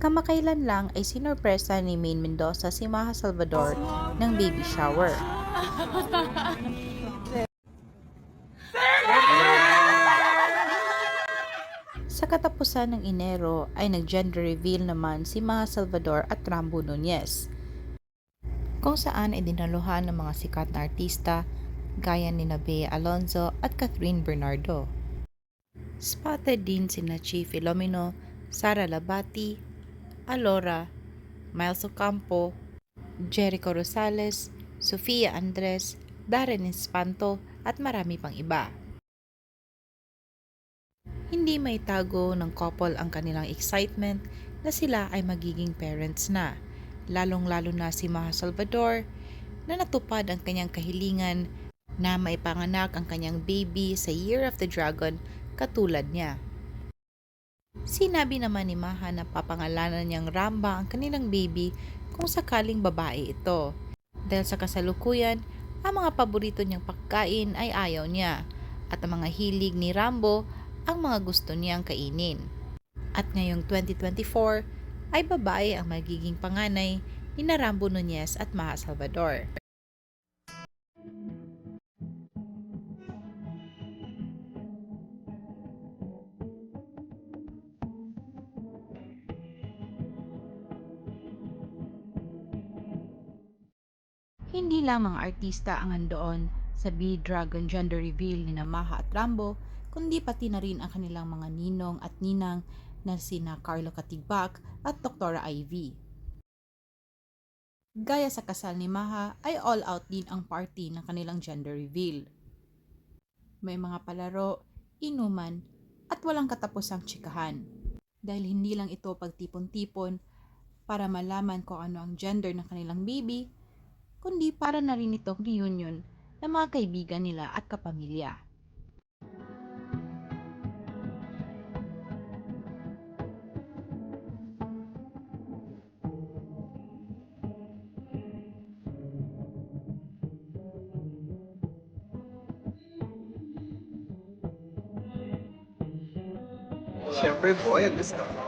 Kamakailan lang ay sinorpresa ni Maine Mendoza si Maha Salvador ng baby shower. Sa katapusan ng Enero ay nag-gender reveal naman si Maha Salvador at Rambo Nunez, kung saan ay dinaluhan ng mga sikat na artista gaya ni Bea Alonzo at Catherine Bernardo. Spotted din sina Chi Filomeno, Sara Labati, Alora, Miles Ocampo, Jericho Rosales, Sofia Andres, Darren Espanto at marami pang iba. Hindi maitago ng couple ang kanilang excitement na sila ay magiging parents na, lalong-lalo na si Maha Salvador na natupad ang kanyang kahilingan na maipanganak ang kanyang baby sa Year of the Dragon katulad niya. Sinabi naman ni Maha na papangalanan niyang Ramba ang kanilang baby kung sakaling babae ito. Dahil sa kasalukuyan, ang mga paborito niyang pagkain ay ayaw niya at ang mga hilig ni Rambo ang mga gusto niyang kainin. At ngayong 2024 ay babae ang magiging panganay ni Rambo Nunez at Maha Salvador. Hindi lang mga artista ang andoon sa B-Dragon gender reveal ni Maha at Rambo, kundi pati na rin ang kanilang mga ninong at ninang na sina Carlo Katigbak at Dr. Ivy. Gaya sa kasal ni Maha ay all out din ang party ng kanilang gender reveal. May mga palaro, inuman at walang katapusang tsikahan. Dahil hindi lang ito pagtipon-tipon para malaman kung ano ang gender ng kanilang baby, kundi para na rin itong reunion ng mga kaibigan nila at kapamilya. Siyempre po, gusto ko.